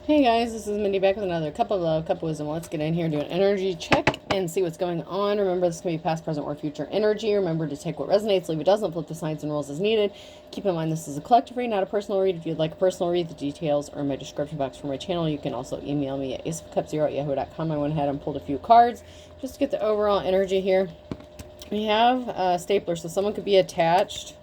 Hey guys, this is Mindy back with another cup of love, cup of wisdom. Let's get in here, do an energy check, and see what's going on. Remember, this can be past, present, or future energy. Remember to take what resonates, leave what doesn't, flip the signs and rules as needed. Keep in mind this is a collective read, not a personal read. If you'd like a personal read, the details are in my description box for my channel. You can also email me at aceofcups0@yahoo.com. I went ahead and pulled a few cards just to get the overall energy here. We have a stapler, so someone could be attached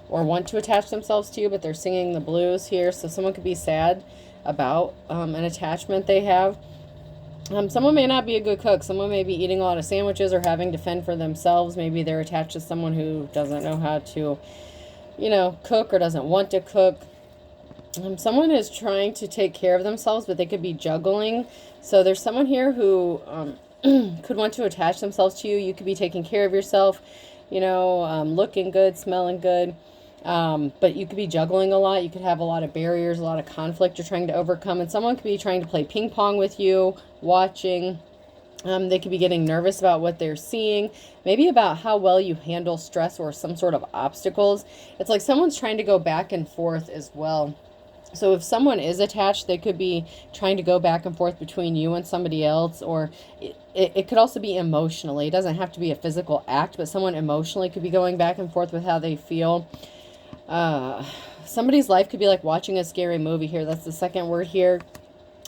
or want to attach themselves to you, but they're singing the blues here. So someone could be sad about an attachment they have. Someone may not be a good cook. Someone may be eating a lot of sandwiches or having to fend for themselves. Maybe they're attached to someone who doesn't know how to, cook or doesn't want to cook. Someone is trying to take care of themselves, but they could be juggling. So there's someone here who could want to attach themselves to you. You could be taking care of yourself, looking good, smelling good. But you could be juggling a lot. You could have a lot of barriers, a lot of conflict you're trying to overcome. And someone could be trying to play ping pong with you, watching. They could be getting nervous about what they're seeing, maybe about how well you handle stress or some sort of obstacles. It's like someone's trying to go back and forth as well. So if someone is attached, they could be trying to go back and forth between you and somebody else, or it could also be emotionally. It doesn't have to be a physical act, but someone emotionally could be going back and forth with how they feel. Somebody's life could be like watching a scary movie here. That's the second word here.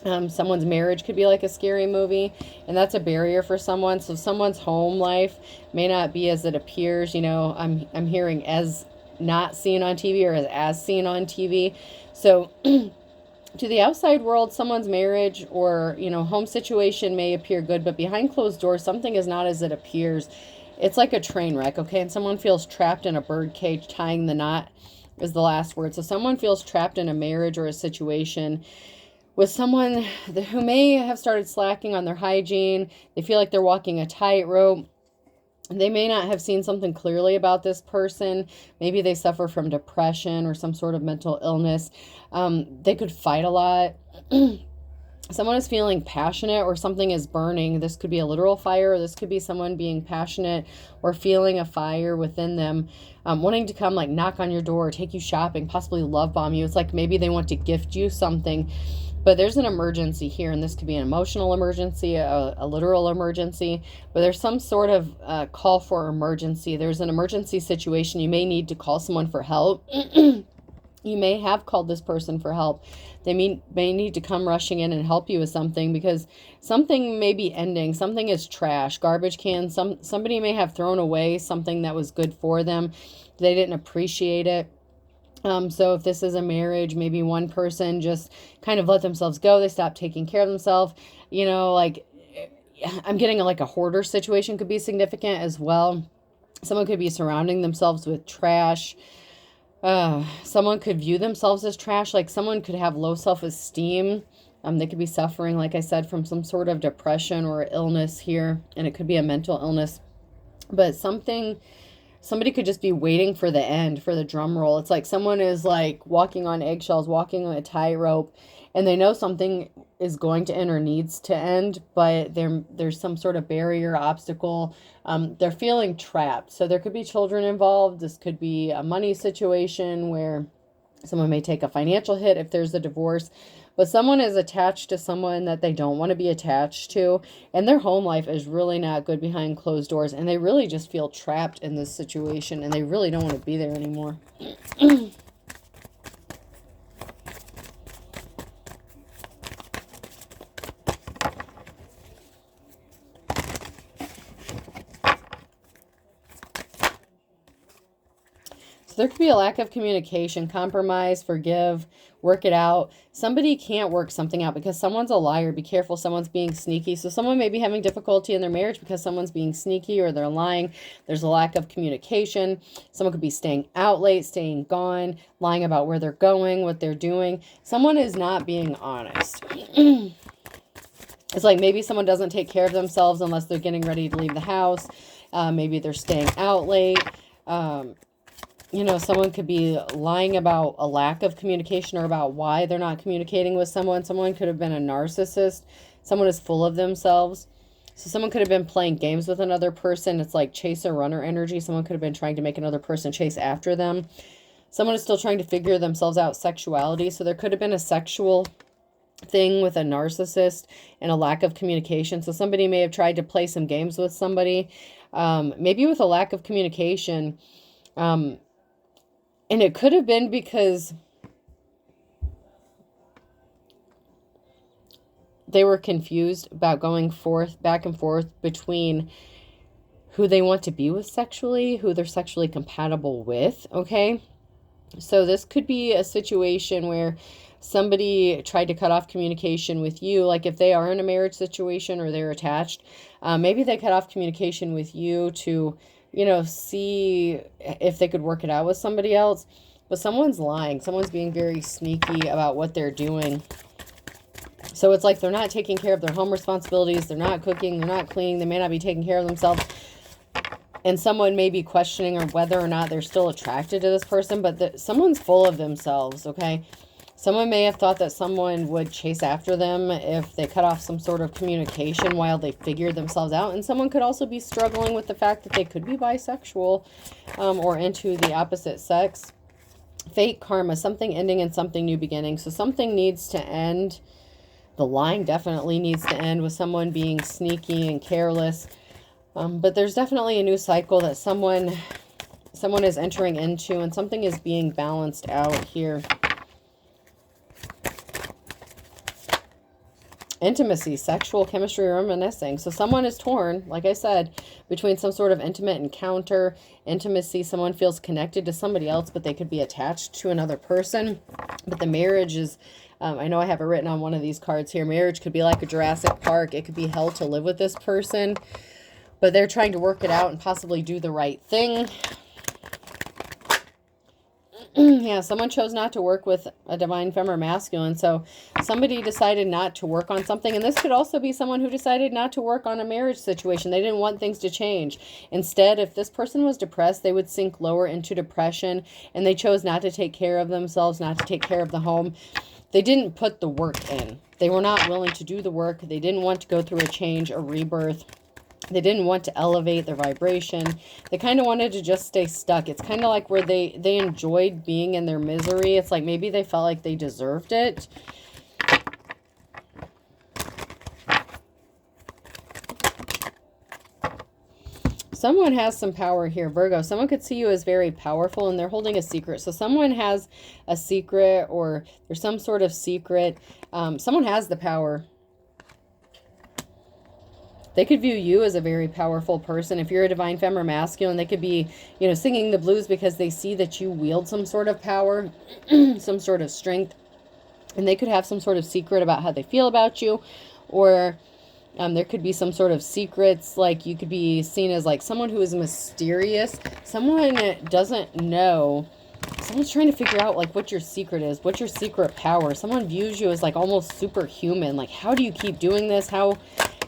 Someone's marriage could be like a scary movie, and that's a barrier for someone. So someone's home life may not be as it appears. I'm hearing as not seen on TV or as seen on TV. So to the outside world, someone's marriage or, home situation may appear good, but behind closed doors, something is not as it appears. It's like a train wreck, okay? And someone feels trapped in a bird cage. Tying the knot is the last word. So someone feels trapped in a marriage or a situation with someone who may have started slacking on their hygiene. They feel like they're walking a tightrope. They may not have seen something clearly about this person. Maybe they suffer from depression or some sort of mental illness. They could fight a lot. Someone is feeling passionate or something is burning. This could be a literal fire, or this could be someone being passionate or feeling a fire within them, wanting to come like knock on your door, take you shopping, possibly love bomb you. It's like maybe they want to gift you something. But there's an emergency here, and this could be an emotional emergency, a literal emergency, but there's some sort of call for emergency. There's an emergency situation. You may need to call someone for help. You may have called this person for help. They may need to come rushing in and help you with something, because something may be ending. Something is trash, garbage can. Somebody may have thrown away something that was good for them. They didn't appreciate it. So if this is a marriage, maybe one person just kind of let themselves go. They stopped taking care of themselves. I'm getting like a hoarder situation could be significant as well. Someone could be surrounding themselves with trash. Someone could view themselves as trash. Like someone could have low self-esteem. They could be suffering, like I said, from some sort of depression or illness here. And it could be a mental illness. But somebody could just be waiting for the end, for the drum roll. It's like someone is like walking on eggshells, walking on a tightrope, and they know something is going to end or needs to end, but there's some sort of barrier, obstacle. They're feeling trapped. So there could be children involved. This could be a money situation where someone may take a financial hit if there's a divorce. But someone is attached to someone that they don't want to be attached to, and their home life is really not good behind closed doors, and they really just feel trapped in this situation, and they really don't want to be there anymore. So there could be a lack of communication, compromise, forgive, work it out. Somebody can't work something out because someone's a liar. Be careful. Someone's being sneaky. So someone may be having difficulty in their marriage because someone's being sneaky or they're lying. There's a lack of communication. Someone could be staying out late, staying gone, lying about where they're going, what they're doing. Someone is not being honest. It's like maybe someone doesn't take care of themselves unless they're getting ready to leave the house. Maybe they're staying out late. Someone could be lying about a lack of communication or about why they're not communicating with someone. Someone could have been a narcissist. Someone is full of themselves. So someone could have been playing games with another person. It's like chaser runner energy. Someone could have been trying to make another person chase after them. Someone is still trying to figure themselves out sexuality. So there could have been a sexual thing with a narcissist and a lack of communication. So somebody may have tried to play some games with somebody, maybe with a lack of communication. And it could have been because they were confused about going back and forth between who they want to be with sexually, who they're sexually compatible with, okay? So this could be a situation where somebody tried to cut off communication with you, like if they are in a marriage situation or they're attached, maybe they cut off communication with you to, see if they could work it out with somebody else. But someone's lying. Someone's being very sneaky about what they're doing. So it's like they're not taking care of their home responsibilities. They're not cooking. They're not cleaning. They may not be taking care of themselves. And someone may be questioning or whether or not they're still attracted to this person. But someone's full of themselves, okay? Someone may have thought that someone would chase after them if they cut off some sort of communication while they figured themselves out. And someone could also be struggling with the fact that they could be bisexual or into the opposite sex. Fate, karma, something ending and something new beginning. So something needs to end. The line definitely needs to end with someone being sneaky and careless. But there's definitely a new cycle that someone is entering into, and something is being balanced out here. Intimacy, sexual chemistry, reminiscing. So someone is torn, like I said, between some sort of intimate encounter, intimacy. Someone feels connected to somebody else, but they could be attached to another person. But the marriage is, I know I have it written on one of these cards here. Marriage could be like a Jurassic Park. It could be hell to live with this person, but they're trying to work it out and possibly do the right thing. Yeah, someone chose not to work with a divine femme or masculine. So somebody decided not to work on something. And this could also be someone who decided not to work on a marriage situation. They didn't want things to change. Instead, if this person was depressed, they would sink lower into depression. And they chose not to take care of themselves, not to take care of the home. They didn't put the work in. They were not willing to do the work. They didn't want to go through a change, a rebirth. They didn't want to elevate their vibration. They kind of wanted to just stay stuck. It's kind of like where they enjoyed being in their misery. It's like maybe they felt like they deserved it. Someone has some power here, Virgo. Someone could see you as very powerful and they're holding a secret. So someone has a secret, or there's some sort of secret. Someone has the power. They could view you as a very powerful person. If you're a divine femme or masculine, they could be, singing the blues because they see that you wield some sort of power, some sort of strength. And they could have some sort of secret about how they feel about you. Or there could be some sort of secrets, like you could be seen as like someone who is mysterious. Someone doesn't know. Someone's trying to figure out like what your secret is, what's your secret power. Someone views you as like almost superhuman. Like, how do you keep doing this? How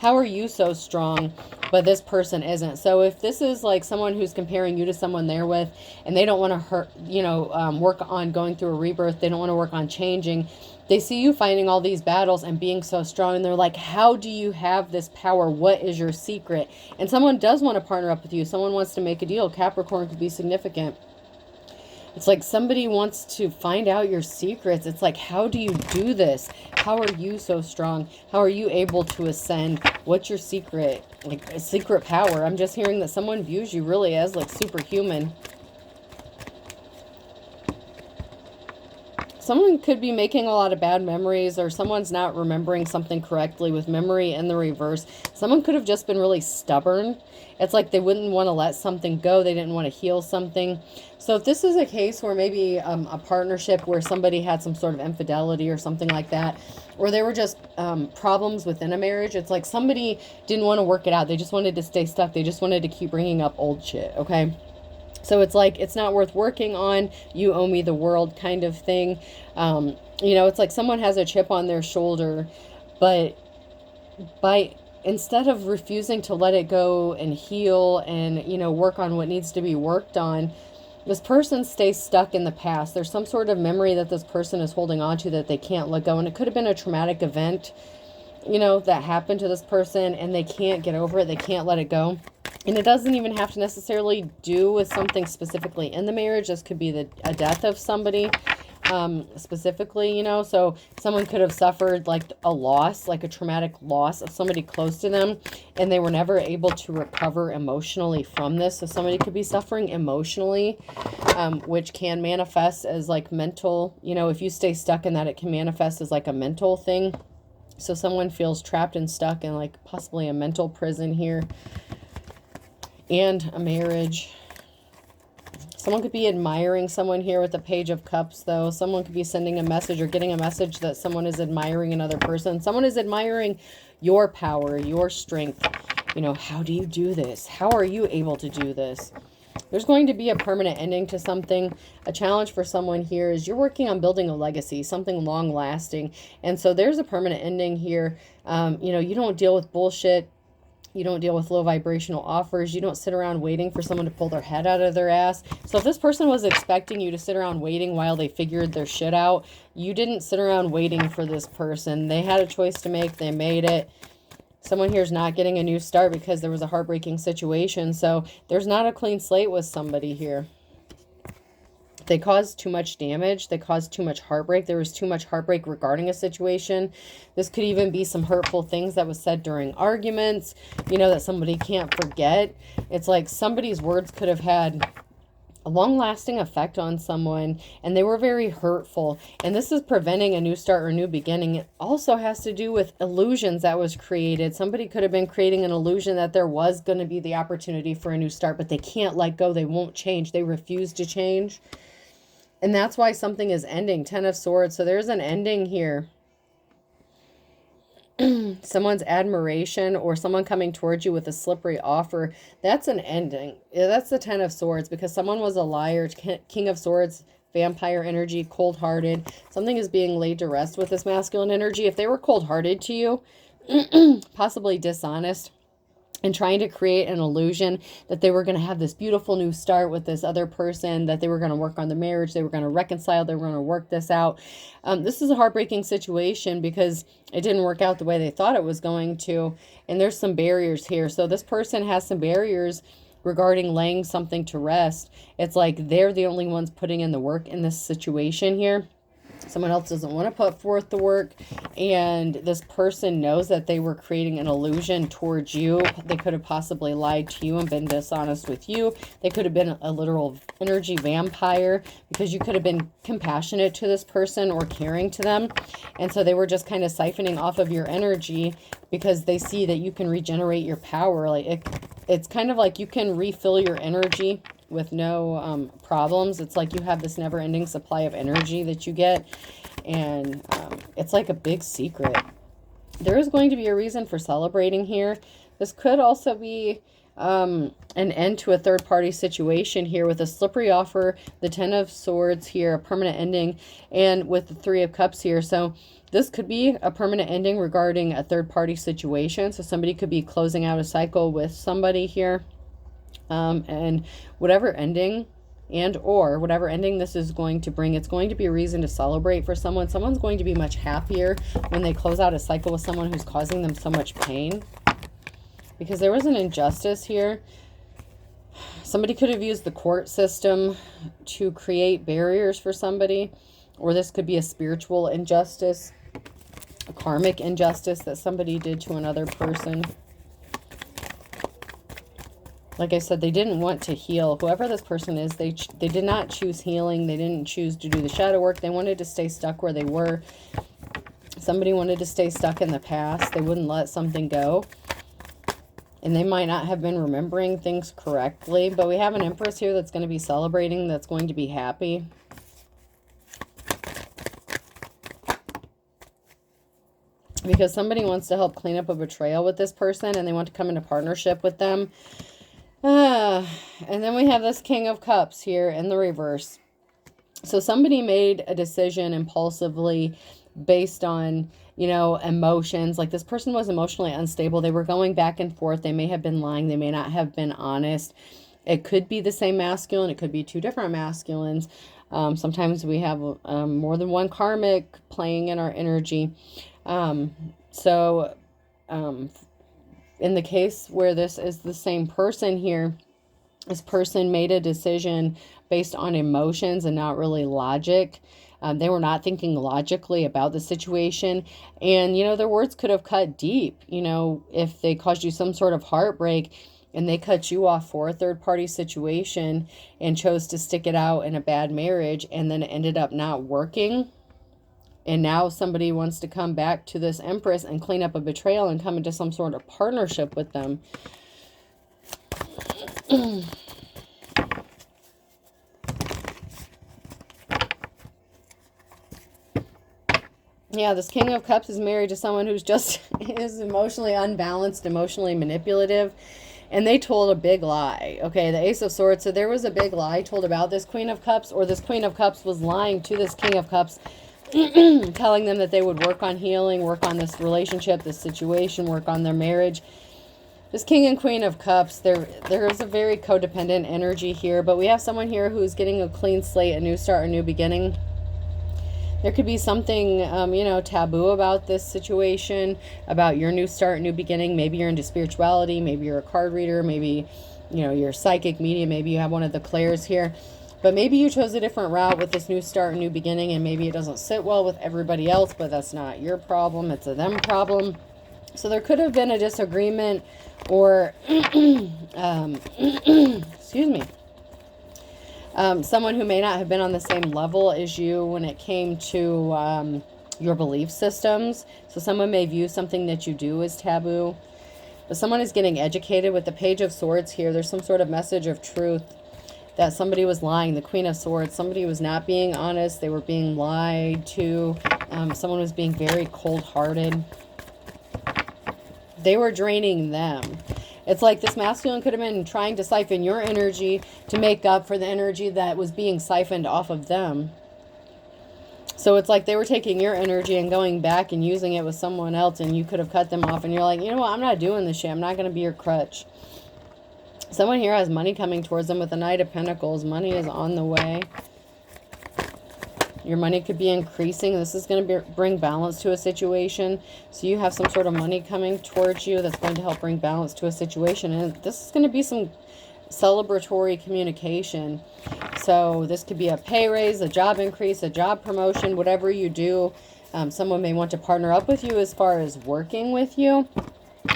are you so strong, but this person isn't? So if this is like someone who's comparing you to someone they're with, and they don't want to work on going through a rebirth, they don't want to work on changing, they see you fighting all these battles and being so strong, and they're like, how do you have this power? What is your secret? And someone does want to partner up with you. Someone wants to make a deal. Capricorn could be significant. It's like somebody wants to find out your secrets. It's like, how do you do this? How are you so strong? How are you able to ascend? What's your secret? Like a secret power. I'm just hearing that someone views you really as like superhuman. Someone could be making a lot of bad memories, or someone's not remembering something correctly with memory in the reverse. Someone could have just been really stubborn. It's like they wouldn't want to let something go. They didn't want to heal something. So if this is a case where maybe a partnership where somebody had some sort of infidelity or something like that, or there were just problems within a marriage, it's like somebody didn't want to work it out. They just wanted to stay stuck. They just wanted to keep bringing up old shit, okay? So it's like, it's not worth working on. You owe me the world kind of thing. It's like someone has a chip on their shoulder, but instead of refusing to let it go and heal and, work on what needs to be worked on, this person stays stuck in the past. There's some sort of memory that this person is holding on to that they can't let go. And it could have been a traumatic event, that happened to this person, and they can't get over it. They can't let it go. And it doesn't even have to necessarily do with something specifically in the marriage. This could be a death of somebody. specifically, you know, so someone could have suffered like a loss, like a traumatic loss of somebody close to them, and they were never able to recover emotionally from this. So somebody could be suffering emotionally, which can manifest as like mental, you know, if you stay stuck in that, it can manifest as like a mental thing. So someone feels trapped and stuck in like possibly a mental prison here, and a marriage. Someone could be admiring someone here with the Page of Cups, though. Someone could be sending a message or getting a message that someone is admiring another person. Someone is admiring your power, your strength. You know, how do you do this? How are you able to do this? There's going to be a permanent ending to something. A challenge for someone here is you're working on building a legacy, something long lasting. And so there's a permanent ending here. You know, you don't deal with bullshit. You don't deal with low vibrational offers. You don't sit around waiting for someone to pull their head out of their ass. So if this person was expecting you to sit around waiting while they figured their shit out, you didn't sit around waiting for this person. They had a choice to make. They made it. Someone here is not getting a new start because there was a heartbreaking situation. So there's not a clean slate with somebody here. They caused too much damage. They caused too much heartbreak. There was too much heartbreak regarding a situation. This could even be some hurtful things that was said during arguments, you know, that somebody can't forget. It's like somebody's words could have had a long-lasting effect on someone, and they were very hurtful. And this is preventing a new start or a new beginning. It also has to do with illusions that was created. Somebody could have been creating an illusion that there was going to be the opportunity for a new start, but they can't let go. They won't change. They refuse to change. And that's why something is ending. 10 of Swords. So there's an ending here. Someone's admiration or someone coming towards you with a slippery offer. That's an ending. Yeah, that's the 10 of Swords because someone was a liar. King of Swords, vampire energy, cold-hearted. Something is being laid to rest with this masculine energy. If they were cold-hearted to you, possibly dishonest, and trying to create an illusion that they were going to have this beautiful new start with this other person, that they were going to work on the marriage, they were going to reconcile, they were going to work this out. This is a heartbreaking situation because it didn't work out the way they thought it was going to, and there's some barriers here. So this person has some barriers regarding laying something to rest. It's like they're the only ones putting in the work in this situation here. Someone else doesn't want to put forth the work, and this person knows that they were creating an illusion towards you. They could have possibly lied to you and been dishonest with you. They could have been a literal energy vampire because you could have been compassionate to this person or caring to them, and so they were just kind of siphoning off of your energy because they see that you can regenerate your power. Like it's kind of like you can refill your energy with no problems. It's like you have this never-ending supply of energy that you get, and it's like a big secret. There is going to be a reason for celebrating here. This could also be an end to a third-party situation here with a slippery offer, the 10 of Swords here, a permanent ending, and with the 3 of Cups here. So this could be a permanent ending regarding a third-party situation. So somebody could be closing out a cycle with somebody here. And whatever ending whatever ending this is going to bring, it's going to be a reason to celebrate for someone. Someone's going to be much happier when they close out a cycle with someone who's causing them so much pain, because there was an injustice here. Somebody could have used the court system to create barriers for somebody, or this could be a spiritual injustice, a karmic injustice that somebody did to another person. Like I said, they didn't want to heal. Whoever this person is, they did not choose healing. They didn't choose to do the shadow work. They wanted to stay stuck where they were. Somebody wanted to stay stuck in the past. They wouldn't let something go. And they might not have been remembering things correctly. But we have an Empress here that's going to be celebrating, that's going to be happy. Because somebody wants to help clean up a betrayal with this person, and they want to come into partnership with them. And then we have this King of Cups here in the reverse. So somebody made a decision impulsively based on, you know, emotions. Like this person was emotionally unstable. They were going back and forth. They may have been lying. They may not have been honest. It could be the same masculine. It could be two different masculines. Sometimes we have more than one karmic playing in our energy. In the case where this is the same person here, this person made a decision based on emotions and not really logic. They were not thinking logically about the situation. And, their words could have cut deep, if they caused you some sort of heartbreak and they cut you off for a third party situation and chose to stick it out in a bad marriage, and then it ended up not working. And now somebody wants to come back to this Empress and clean up a betrayal and come into some sort of partnership with them. Yeah, this King of Cups is married to someone who's just is emotionally unbalanced, emotionally manipulative, and they told a big lie. Okay, the Ace of Swords, so there was a big lie told about this Queen of Cups, or this Queen of Cups was lying to this King of Cups, telling them that they would work on healing, work on this relationship, this situation, work on their marriage. This King and Queen of Cups, there is a very codependent energy here, but we have someone here who's getting a clean slate, a new start, a new beginning. There could be something, taboo about this situation, about your new start, new beginning. Maybe you're into spirituality. Maybe you're a card reader. Maybe, you're a psychic medium. Maybe you have one of the clairs here. But maybe you chose a different route with this new start, new beginning, and maybe it doesn't sit well with everybody else, but that's not your problem. It's a them problem. So there could have been a disagreement or, excuse me, someone who may not have been on the same level as you when it came to your belief systems. So someone may view something that you do as taboo. But someone is getting educated with the Page of Swords here. There's some sort of message of truth that somebody was lying. The Queen of Swords, somebody was not being honest. They were being lied to. Someone was being very cold-hearted. They were draining them. It's like this masculine could have been trying to siphon your energy to make up for the energy that was being siphoned off of them. So it's like they were taking your energy and going back and using it with someone else, and you could have cut them off, and you're like, you know what, I'm not doing this shit. I'm not going to be your crutch. Someone here has money coming towards them with the Knight of Pentacles. Money is on the way. Your money could be increasing. This is going to bring balance to a situation. So you have some sort of money coming towards you that's going to help bring balance to a situation. And this is going to be some celebratory communication. So this could be a pay raise, a job increase, a job promotion, whatever you do. Someone may want to partner up with you as far as working with you.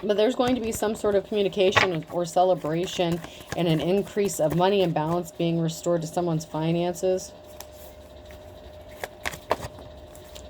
But there's going to be some sort of communication or celebration and an increase of money and balance being restored to someone's finances.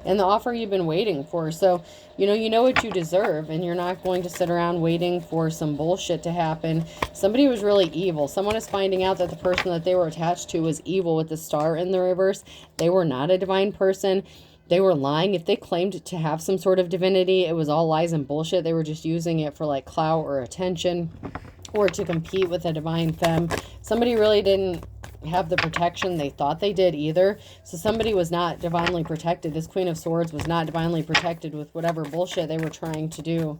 And the offer you've been waiting for. So, you know what you deserve, and you're not going to sit around waiting for some bullshit to happen. Somebody was really evil. Someone is finding out that the person that they were attached to was evil with the Star in the reverse. They were not a divine person. They were lying. If they claimed to have some sort of divinity, it was all lies and bullshit. They were just using it for like clout or attention or to compete with a divine femme. Somebody really didn't have the protection they thought they did either. So somebody was not divinely protected. This Queen of Swords was not divinely protected with whatever bullshit they were trying to do.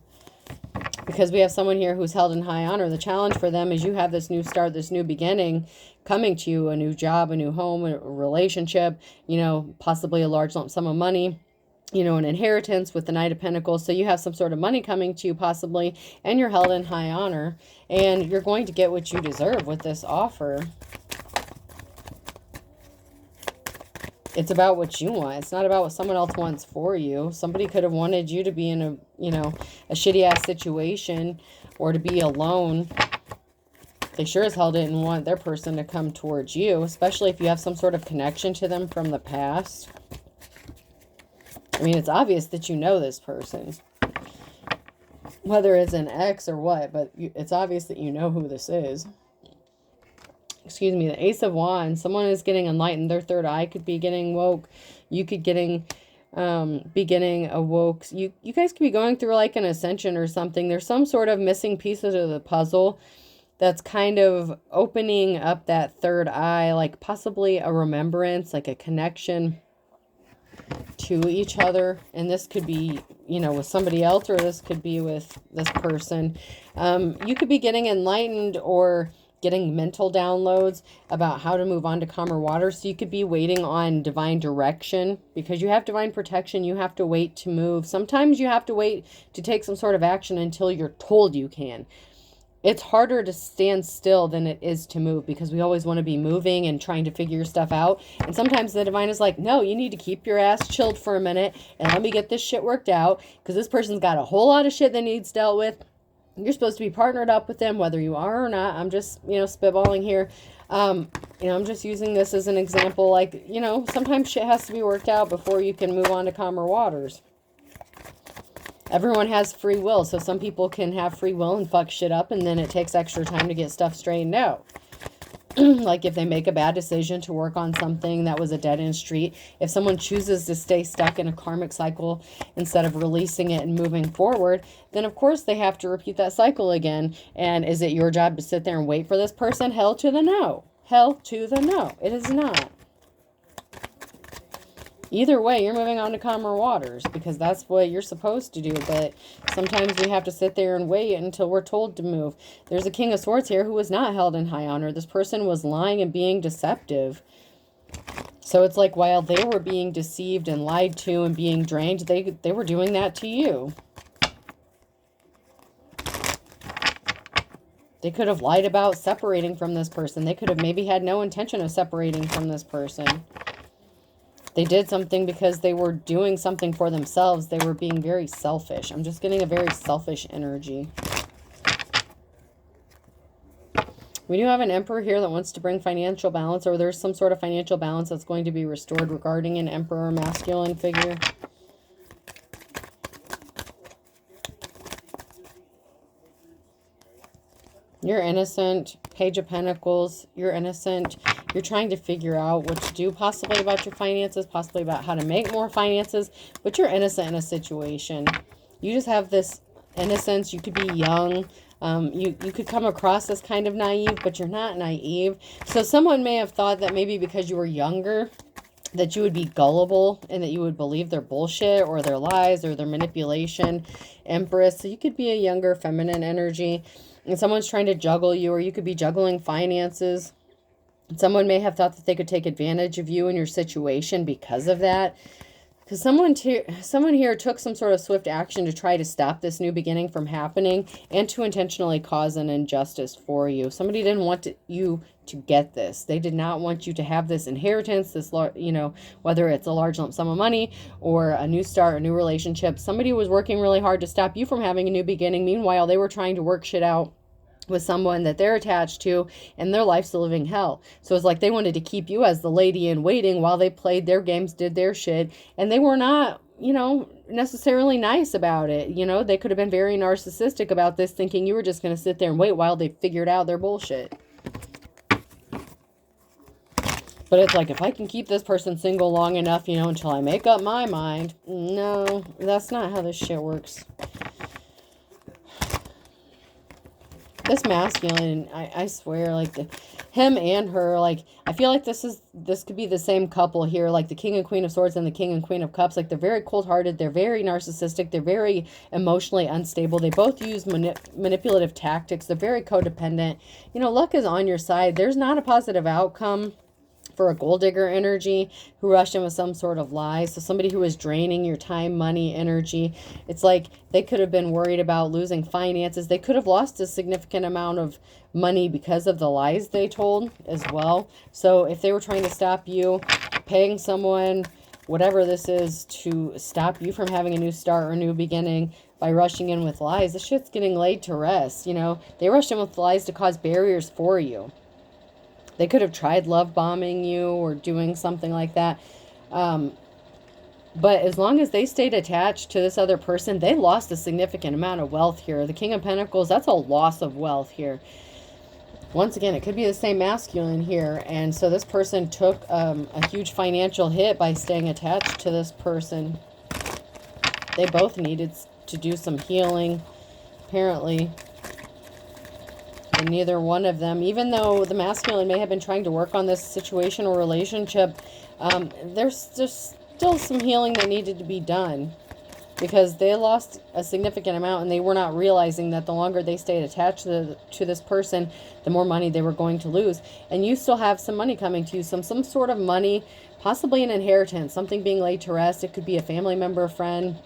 Because we have someone here who's held in high honor. The challenge for them is you have this new start, this new beginning coming to you, a new job, a new home, a relationship, possibly a large lump sum of money, an inheritance with the Knight of Pentacles. So you have some sort of money coming to you possibly, and you're held in high honor, and you're going to get what you deserve with this offer. It's about what you want. It's not about what someone else wants for you. Somebody could have wanted you to be in a shitty ass situation or to be alone. They sure as hell didn't want their person to come towards you, especially if you have some sort of connection to them from the past. I mean, it's obvious that you know this person, whether it's an ex or what, but it's obvious that you know who this is. Excuse me, the Ace of Wands. Someone is getting enlightened. Their third eye could be getting woke. You could be getting awoke. You guys could be going through like an ascension or something. There's some sort of missing pieces of the puzzle that's kind of opening up that third eye, like possibly a remembrance, like a connection to each other. And this could be, with somebody else, or this could be with this person. You could be getting enlightened or getting mental downloads about how to move on to calmer waters. So you could be waiting on divine direction because you have divine protection. You have to wait to move. Sometimes you have to wait to take some sort of action until you're told you can. it's harder to stand still than it is to move, because we always want to be moving and trying to figure stuff out. And sometimes the divine is like, no, you need to keep your ass chilled for a minute and let me get this shit worked out, because this person's got a whole lot of shit that needs dealt with. You're supposed to be partnered up with them, whether you are or not. I'm just, spitballing here. I'm just using this as an example. Like, sometimes shit has to be worked out before you can move on to calmer waters. Everyone has free will, so some people can have free will and fuck shit up, and then it takes extra time to get stuff straightened out. Like if they make a bad decision to work on something that was a dead-end street, if someone chooses to stay stuck in a karmic cycle instead of releasing it and moving forward, then of course they have to repeat that cycle again. And is it your job to sit there and wait for this person? Hell to the no. Hell to the no. It is not. Either way, you're moving on to calmer waters, because that's what you're supposed to do. But sometimes we have to sit there and wait until we're told to move. There's a King of Swords here who was not held in high honor. This person was lying and being deceptive. So it's like while they were being deceived and lied to and being drained, they were doing that to you. They could have lied about separating from this person. They could have maybe had no intention of separating from this person. They did something because they were doing something for themselves. They were being very selfish. I'm just getting a very selfish energy. We do have an Emperor here that wants to bring financial balance, or there's some sort of financial balance that's going to be restored regarding an Emperor masculine figure. You're innocent. Page of Pentacles. You're innocent. You're trying to figure out what to do, possibly about your finances, possibly about how to make more finances, but you're innocent in a situation. You just have this innocence. You could be young. You could come across as kind of naive, but you're not naive. So someone may have thought that maybe because you were younger, that you would be gullible and that you would believe their bullshit or their lies or their manipulation. Empress. So you could be a younger feminine energy, and someone's trying to juggle you, or you could be juggling finances. Someone may have thought that they could take advantage of you and your situation because of that. Because someone here took some sort of swift action to try to stop this new beginning from happening and to intentionally cause an injustice for you. Somebody didn't want you to get this. They did not want you to have this inheritance, this, whether it's a large lump sum of money or a new start, a new relationship. Somebody was working really hard to stop you from having a new beginning. Meanwhile, they were trying to work shit out with someone that they're attached to, and their life's a living hell. So it's like they wanted to keep you as the lady in waiting while they played their games, did their shit, and they were not, necessarily nice about it. They could have been very narcissistic about this, thinking you were just going to sit there and wait while they figured out their bullshit. But it's like, if I can keep this person single long enough, until I make up my mind. No, that's not how this shit works. This masculine, I swear, like him and her, like I feel like this could be the same couple here, like the King and Queen of Swords and the King and Queen of Cups. Like they're very cold-hearted, they're very narcissistic, they're very emotionally unstable. They both use manipulative tactics. They're very codependent. Luck is on your side. There's not a positive outcome for a gold digger energy who rushed in with some sort of lie. So somebody who is draining your time, money, energy. It's like they could have been worried about losing finances. They could have lost a significant amount of money because of the lies they told as well. So if they were trying to stop you, paying someone, whatever this is, to stop you from having a new start or a new beginning by rushing in with lies, this shit's getting laid to rest. They rushed in with lies to cause barriers for you. They could have tried love bombing you or doing something like that. But as long as they stayed attached to this other person, they lost a significant amount of wealth here. The King of Pentacles, that's a loss of wealth here. Once again, it could be the same masculine here. And so this person took a huge financial hit by staying attached to this person. They both needed to do some healing, apparently. And neither one of them, even though the masculine may have been trying to work on this situation or relationship, there's just still some healing that needed to be done, because they lost a significant amount and they were not realizing that the longer they stayed attached to this person, the more money they were going to lose. And you still have some money coming to you, some sort of money, possibly an inheritance, something being laid to rest. It could be a family member, a friend,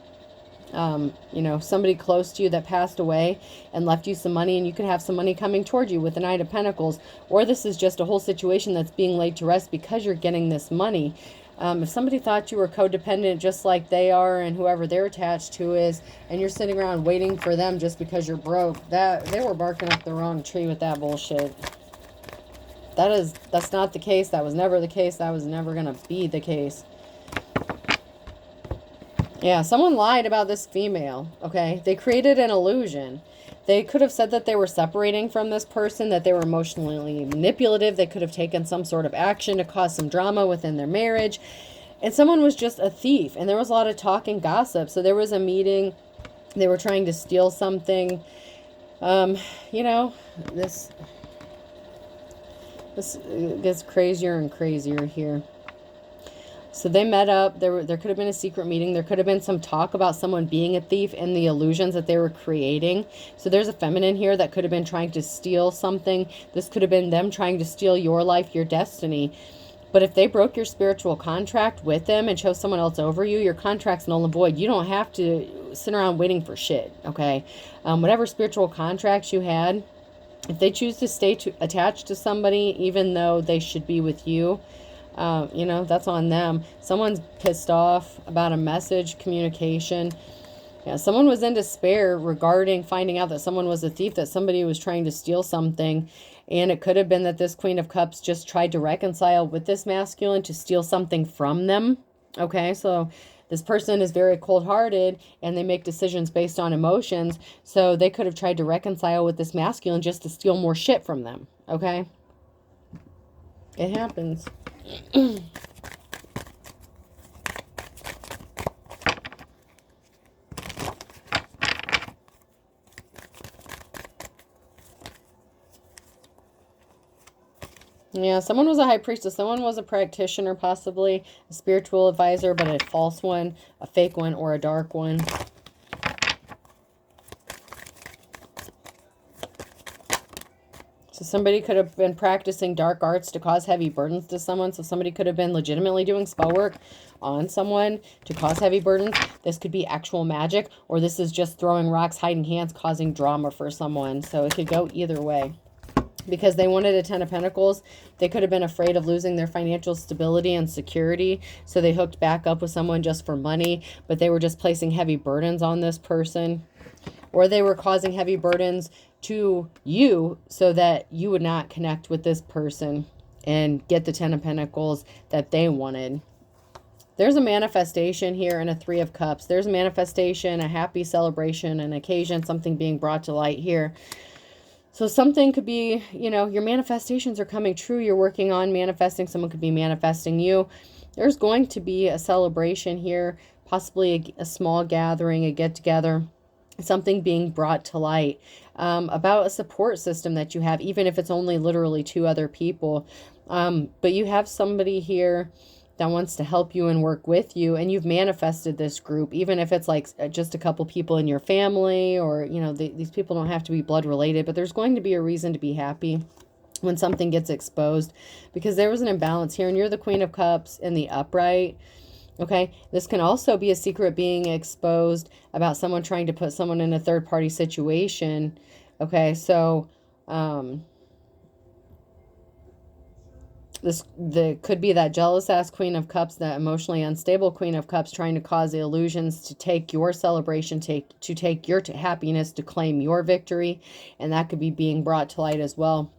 You know, somebody close to you that passed away and left you some money, and you could have some money coming toward you with the Knight of Pentacles. Or this is just a whole situation that's being laid to rest because you're getting this money. If somebody thought you were codependent just like they are and whoever they're attached to is, and you're sitting around waiting for them just because you're broke, that they were barking up the wrong tree with that bullshit. That's not the case. That was never the case. That was never going to be the case. Yeah, someone lied about this female, okay? They created an illusion. They could have said that they were separating from this person, that they were emotionally manipulative. They could have taken some sort of action to cause some drama within their marriage. And someone was just a thief. And there was a lot of talk and gossip. So there was a meeting. They were trying to steal something. You know, this gets crazier and crazier here. So they met up. There could have been a secret meeting. There could have been some talk about someone being a thief and the illusions that they were creating. So there's a feminine here that could have been trying to steal something. This could have been them trying to steal your life, your destiny. But if they broke your spiritual contract with them and chose someone else over you, your contract's null and void. You don't have to sit around waiting for shit, okay? Whatever spiritual contracts you had, if they choose to stay attached to somebody, even though they should be with you, you know, that's on them. Someone's pissed off about a message, communication. Yeah, someone was in despair regarding finding out that someone was a thief, that somebody was trying to steal something. And it could have been that this Queen of Cups just tried to reconcile with this masculine to steal something from them. Okay, so this person is very cold-hearted and they make decisions based on emotions. So they could have tried to reconcile with this masculine just to steal more shit from them. Okay, it happens. Yeah, someone was a high priestess. Someone was a practitioner, possibly a spiritual advisor, but a false one, a fake one, or a dark one. So somebody could have been practicing dark arts to cause heavy burdens to someone. So somebody could have been legitimately doing spell work on someone to cause heavy burdens. This could be actual magic, or this is just throwing rocks, hiding hands, causing drama for someone. So it could go either way. Because they wanted a 10 of Pentacles, they could have been afraid of losing their financial stability and security. So they hooked back up with someone just for money, but they were just placing heavy burdens on this person. Or they were causing heavy burdens to you so that you would not connect with this person and get the 10 of Pentacles that they wanted. There's a manifestation here and a 3 of Cups. There's a manifestation, a happy celebration, an occasion, something being brought to light here. So something could be, you know, your manifestations are coming true. You're working on manifesting. Someone could be manifesting you. There's going to be a celebration here, possibly a small gathering, a get-together, something being brought to light about a support system that you have, even if it's only literally 2 other people. But you have somebody here that wants to help you and work with you, and you've manifested this group, even if it's like just a couple people in your family, or, you know, these people don't have to be blood related, but there's going to be a reason to be happy when something gets exposed, because there was an imbalance here, and you're the Queen of Cups in the upright. Okay, this can also be a secret being exposed about someone trying to put someone in a third-party situation. Okay, so could be that jealous ass Queen of Cups, that emotionally unstable Queen of Cups, trying to cause the illusions to take your celebration, to take your happiness, to claim your victory, and that could be being brought to light as well.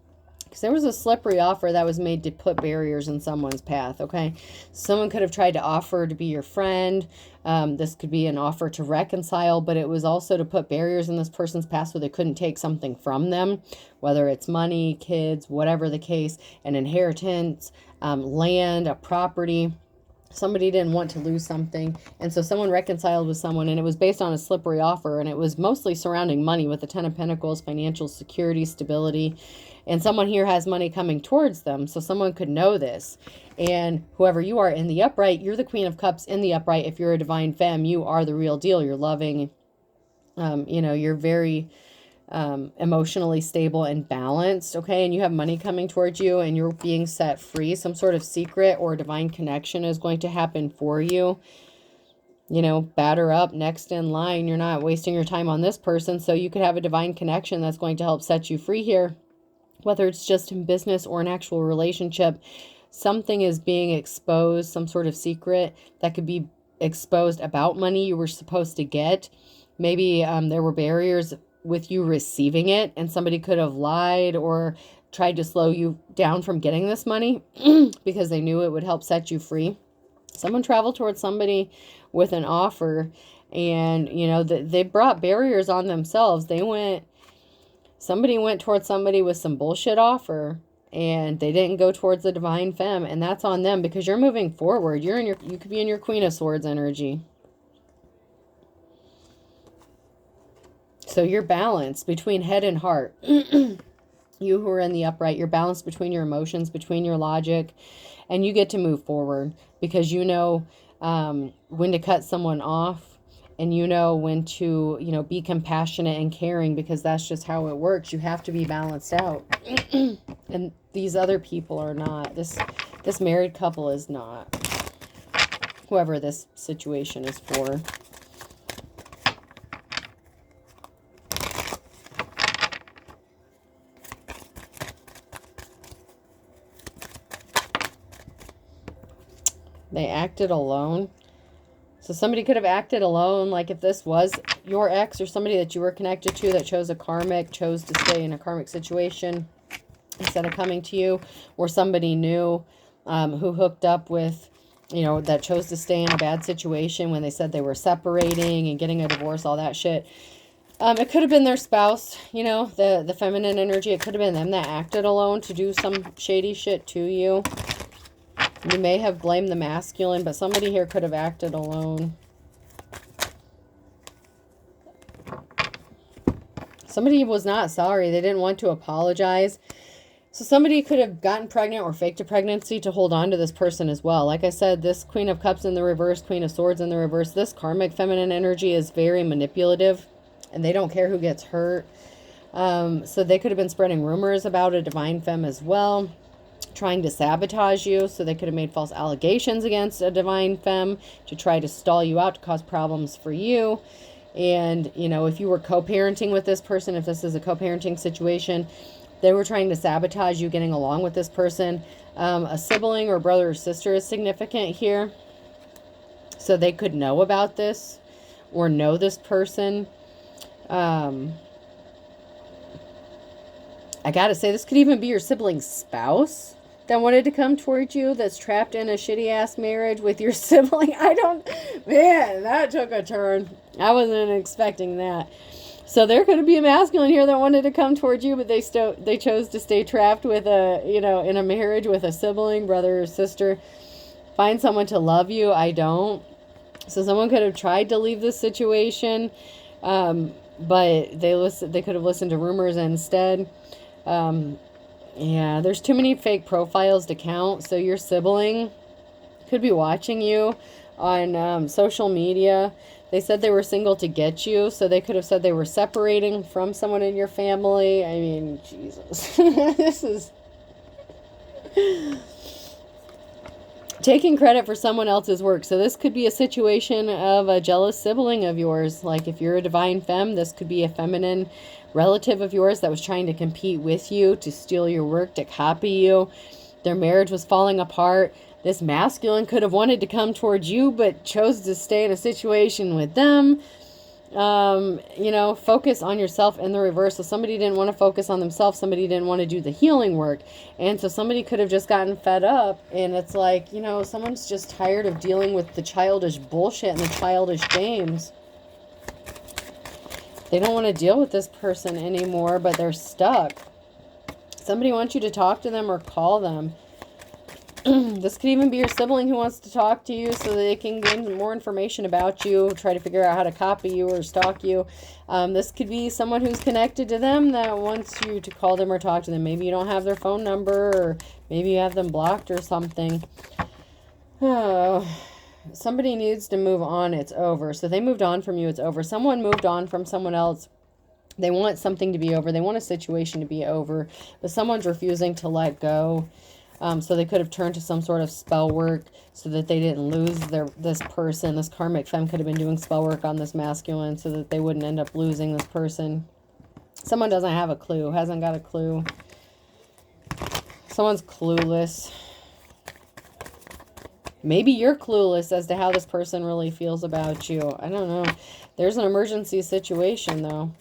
Because there was a slippery offer that was made to put barriers in someone's path, okay? Someone could have tried to offer to be your friend. This could be an offer to reconcile, but it was also to put barriers in this person's path so they couldn't take something from them, whether it's money, kids, whatever the case, an inheritance, land, a property. Somebody didn't want to lose something, and so someone reconciled with someone, and it was based on a slippery offer, and it was mostly surrounding money with the 10 of Pentacles, financial security, stability, and someone here has money coming towards them, so someone could know this. And whoever you are in the upright, you're the Queen of Cups in the upright. If you're a divine femme, you are the real deal. You're loving, you know, you're very emotionally stable and balanced, okay, and you have money coming towards you and you're being set free. Some sort of secret or divine connection is going to happen for you. you know, batter up next in line. You're not wasting your time on this person. So you could have a divine connection that's going to help set you free here, whether it's just in business or an actual relationship. Something is being exposed, some sort of secret that could be exposed about money you were supposed to get. Maybe there were barriers with you receiving it, and somebody could have lied or tried to slow you down from getting this money because they knew it would help set you free. Someone traveled towards somebody with an offer, and you know they brought barriers on themselves. Somebody went towards somebody with some bullshit offer, and they didn't go towards the divine femme, and that's on them because you're moving forward. You could be in your Queen of Swords energy. So you're balanced between head and heart. You who are in the upright, you're balanced between your emotions, between your logic, and you get to move forward because you know when to cut someone off, and you know when to, you know, be compassionate and caring, because that's just how it works. You have to be balanced out. And these other people are not. This married couple is not. Whoever this situation is for. They acted alone. So somebody could have acted alone. Like if this was your ex or somebody that you were connected to that chose to stay in a karmic situation instead of coming to you, or somebody new who hooked up with, you know, that chose to stay in a bad situation when they said they were separating and getting a divorce, all that shit. It could have been their spouse, you know, the feminine energy. It could have been them that acted alone to do some shady shit to you. You may have blamed the masculine, but somebody here could have acted alone. Somebody was not sorry. They didn't want to apologize. So somebody could have gotten pregnant or faked a pregnancy to hold on to this person as well. Like I said, this Queen of Cups in the reverse, Queen of Swords in the reverse, this karmic feminine energy is very manipulative, and they don't care who gets hurt. So they could have been spreading rumors about a divine femme as well, trying to sabotage you. So they could have made false allegations against a divine femme to try to stall you out, to cause problems for you. And, you know, if you were co-parenting with this person, if this is a co-parenting situation, they were trying to sabotage you getting along with this person. A sibling or brother or sister is significant here. So they could know about this or know this person. I gotta say, this could even be your sibling's spouse that wanted to come towards you, that's trapped in a shitty ass marriage with your sibling. Man, that took a turn. I wasn't expecting that. So there could be a masculine here that wanted to come towards you, but they chose to stay trapped with in a marriage with a sibling, brother or sister. Find someone to love you. I don't. So someone could have tried to leave this situation, but they could have listened to rumors instead. Yeah, there's too many fake profiles to count. So your sibling could be watching you on social media. They said they were single to get you, so they could have said they were separating from someone in your family. I mean, Jesus. This is taking credit for someone else's work. So this could be a situation of a jealous sibling of yours. Like if you're a divine femme, this could be a feminine relative of yours that was trying to compete with you, to steal your work, to copy you. Their marriage was falling apart. This masculine could have wanted to come towards you, but chose to stay in a situation with them. You know, focus on yourself in the reverse. So somebody didn't want to focus on themselves. Somebody didn't want to do the healing work. And so somebody could have just gotten fed up. And it's like, you know, someone's just tired of dealing with the childish bullshit and the childish games. They don't want to deal with this person anymore, but they're stuck. Somebody wants you to talk to them or call them. This could even be your sibling who wants to talk to you so that they can gain more information about you, try to figure out how to copy you or stalk you. This could be someone who's connected to them that wants you to call them or talk to them. Maybe you don't have their phone number, or maybe you have them blocked or something. Oh, somebody needs to move on. It's over. So they moved on from you. It's over. Someone moved on from someone else. They want something to be over. They want a situation to be over, but someone's refusing to let go. So they could have turned to some sort of spell work so that they didn't lose this person. This karmic femme could have been doing spell work on this masculine so that they wouldn't end up losing this person. Someone doesn't have a clue, hasn't got a clue. Someone's clueless. Maybe you're clueless as to how this person really feels about you. I don't know. There's an emergency situation, though.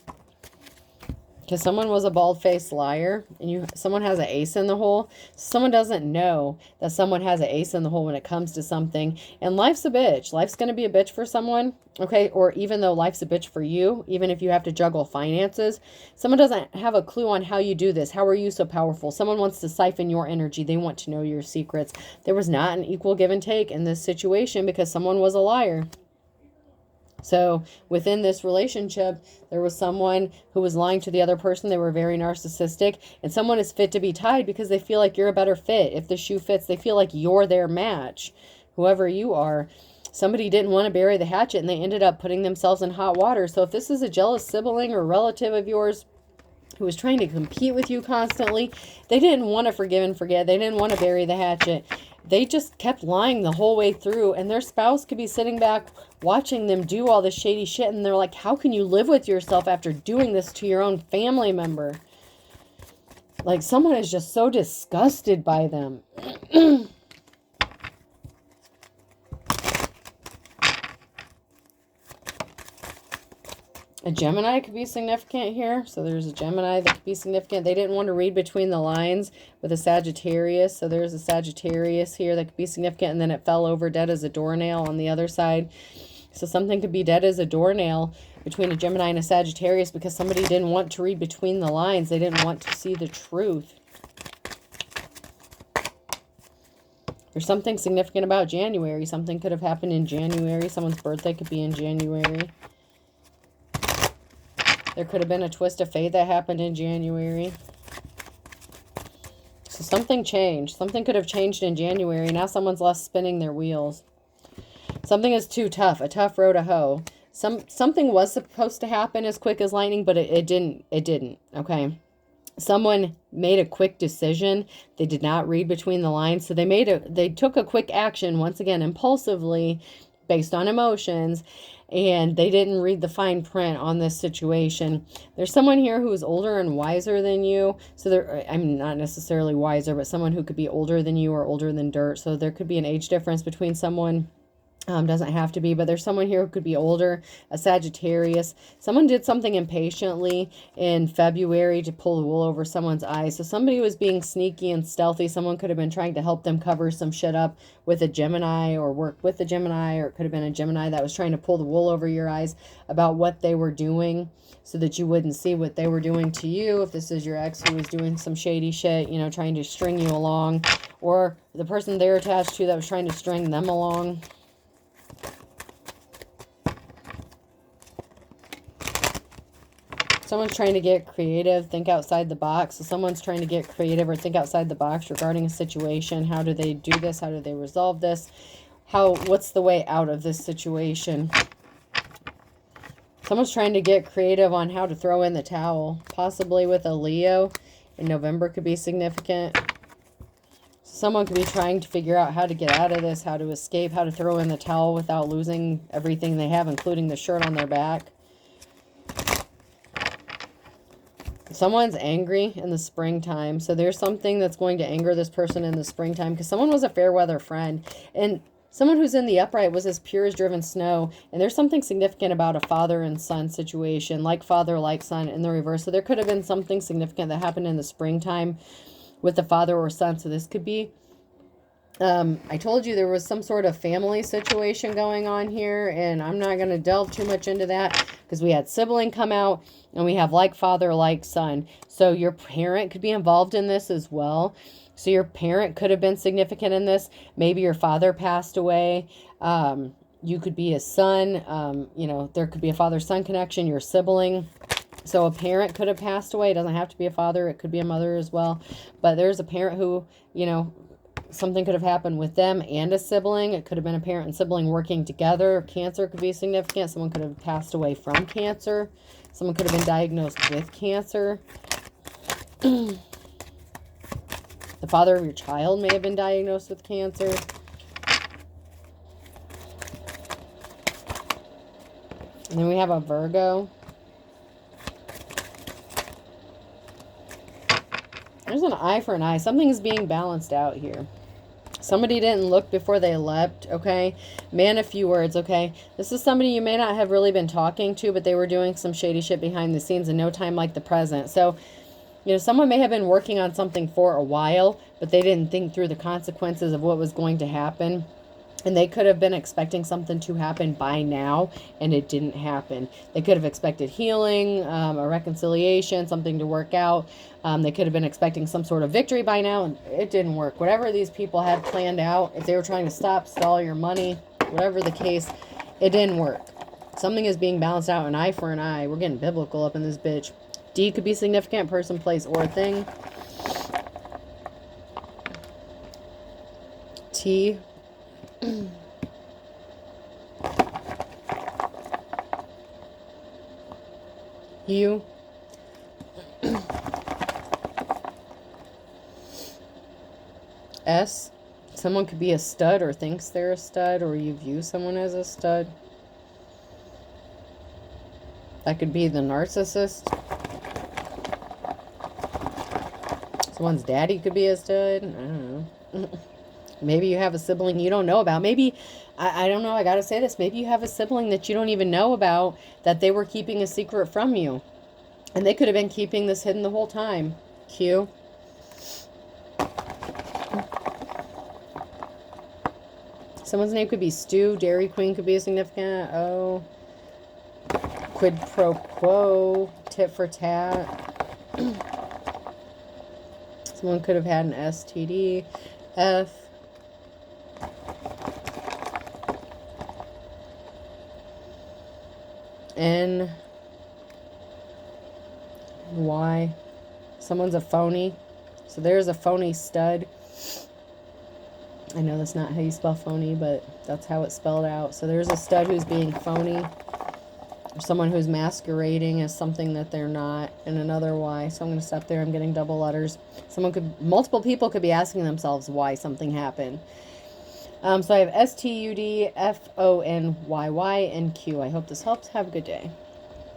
Because someone was a bald-faced liar, and someone has an ace in the hole. Someone doesn't know that someone has an ace in the hole when it comes to something. And life's a bitch. Life's going to be a bitch for someone, okay? Or even though life's a bitch for you, even if you have to juggle finances, someone doesn't have a clue on how you do this. How are you so powerful? Someone wants to siphon your energy. They want to know your secrets. There was not an equal give and take in this situation because someone was a liar. So within this relationship, there was someone who was lying to the other person. They were very narcissistic, and someone is fit to be tied because they feel like you're a better fit. If the shoe fits, they feel like you're their match, whoever you are. Somebody didn't want to bury the hatchet, and they ended up putting themselves in hot water. So if this is a jealous sibling or relative of yours who was trying to compete with you constantly, they didn't want to forgive and forget. They didn't want to bury the hatchet. They just kept lying the whole way through, and their spouse could be sitting back watching them do all this shady shit, and they're like, how can you live with yourself after doing this to your own family member? Like, someone is just so disgusted by them. A Gemini could be significant here. So there's a Gemini that could be significant. They didn't want to read between the lines with a Sagittarius. So there's a Sagittarius here that could be significant. And then it fell over dead as a doornail on the other side. So something could be dead as a doornail between a Gemini and a Sagittarius because somebody didn't want to read between the lines. They didn't want to see the truth. There's something significant about January. Something could have happened in January. Someone's birthday could be in January. There could have been a twist of fate that happened in January. So something changed. Something could have changed in January. Now someone's left spinning their wheels. Something is too tough. A tough row to hoe. Something was supposed to happen as quick as lightning, but it didn't. It didn't. Okay. Someone made a quick decision. They did not read between the lines. So they took a quick action, once again, impulsively, based on emotions, and they didn't read the fine print on this situation. There's someone here who is older and wiser than you. So I'm not necessarily wiser, but someone who could be older than you or older than dirt. So there could be an age difference between someone. Doesn't have to be, but there's someone here who could be older, a Sagittarius. Someone did something impatiently in February to pull the wool over someone's eyes. So somebody was being sneaky and stealthy. Someone could have been trying to help them cover some shit up with a Gemini or work with a Gemini, or it could have been a Gemini that was trying to pull the wool over your eyes about what they were doing so that you wouldn't see what they were doing to you. If this is your ex who was doing some shady shit, you know, trying to string you along, or the person they're attached to that was trying to string them along. Someone's trying to get creative, think outside the box. So someone's trying to get creative or think outside the box regarding a situation. How do they do this? How do they resolve this? What's the way out of this situation? Someone's trying to get creative on how to throw in the towel. Possibly with a Leo in November could be significant. Someone could be trying to figure out how to get out of this, how to escape, how to throw in the towel without losing everything they have, including the shirt on their back. Someone's angry in the springtime. So there's something that's going to anger this person in the springtime because someone was a fair weather friend. And someone who's in the upright was as pure as driven snow. And there's something significant about a father and son situation, like father, like son in the reverse. So there could have been something significant that happened in the springtime with the father or son. So this could be, I told you there was some sort of family situation going on here, and I'm not going to delve too much into that because we had sibling come out and we have like father, like son. So your parent could be involved in this as well. So your parent could have been significant in this. Maybe your father passed away. You could be a son. You know, there could be a father-son connection, your sibling. So a parent could have passed away. It doesn't have to be a father. It could be a mother as well. But there's a parent who, you know, something could have happened with them and a sibling. It could have been a parent and sibling working together. Cancer could be significant. Someone could have passed away from cancer. Someone could have been diagnosed with cancer. The The father of your child may have been diagnosed with cancer. And then we have a Virgo. There's an eye for an eye. Something is being balanced out here. Somebody didn't look before they leapt, okay? Man, a few words, okay? This is somebody you may not have really been talking to, but they were doing some shady shit behind the scenes in no time like the present. So, you know, someone may have been working on something for a while, but they didn't think through the consequences of what was going to happen. And they could have been expecting something to happen by now, and it didn't happen. They could have expected healing, a reconciliation, something to work out. They could have been expecting some sort of victory by now, and it didn't work. Whatever these people had planned out, if they were trying to stall your money, whatever the case, it didn't work. Something is being balanced out, an eye for an eye. We're getting biblical up in this bitch. D could be significant, person, place, or thing. T. U. S. Someone could be a stud or thinks they're a stud, or you view someone as a stud. That could be the narcissist. Someone's daddy could be a stud. I don't know. Maybe you have a sibling you don't know about. Maybe, I don't know, I gotta say this. Maybe you have a sibling that you don't even know about, that they were keeping a secret from you. And they could have been keeping this hidden the whole time. Q. Someone's name could be Stu. Dairy Queen could be a significant. O. Quid pro quo. Tit for tat. Someone could have had an STD. F. N. Y. Someone's a phony. So there's a phony stud. I know that's not how you spell phony, but that's how it's spelled out. So there's a stud who's being phony. Or someone who's masquerading as something that they're not. And another Y. So I'm going to stop there. I'm getting double letters. Multiple people could be asking themselves why something happened. So I have STUD, FONYY, and Q. I hope this helps. Have a good day.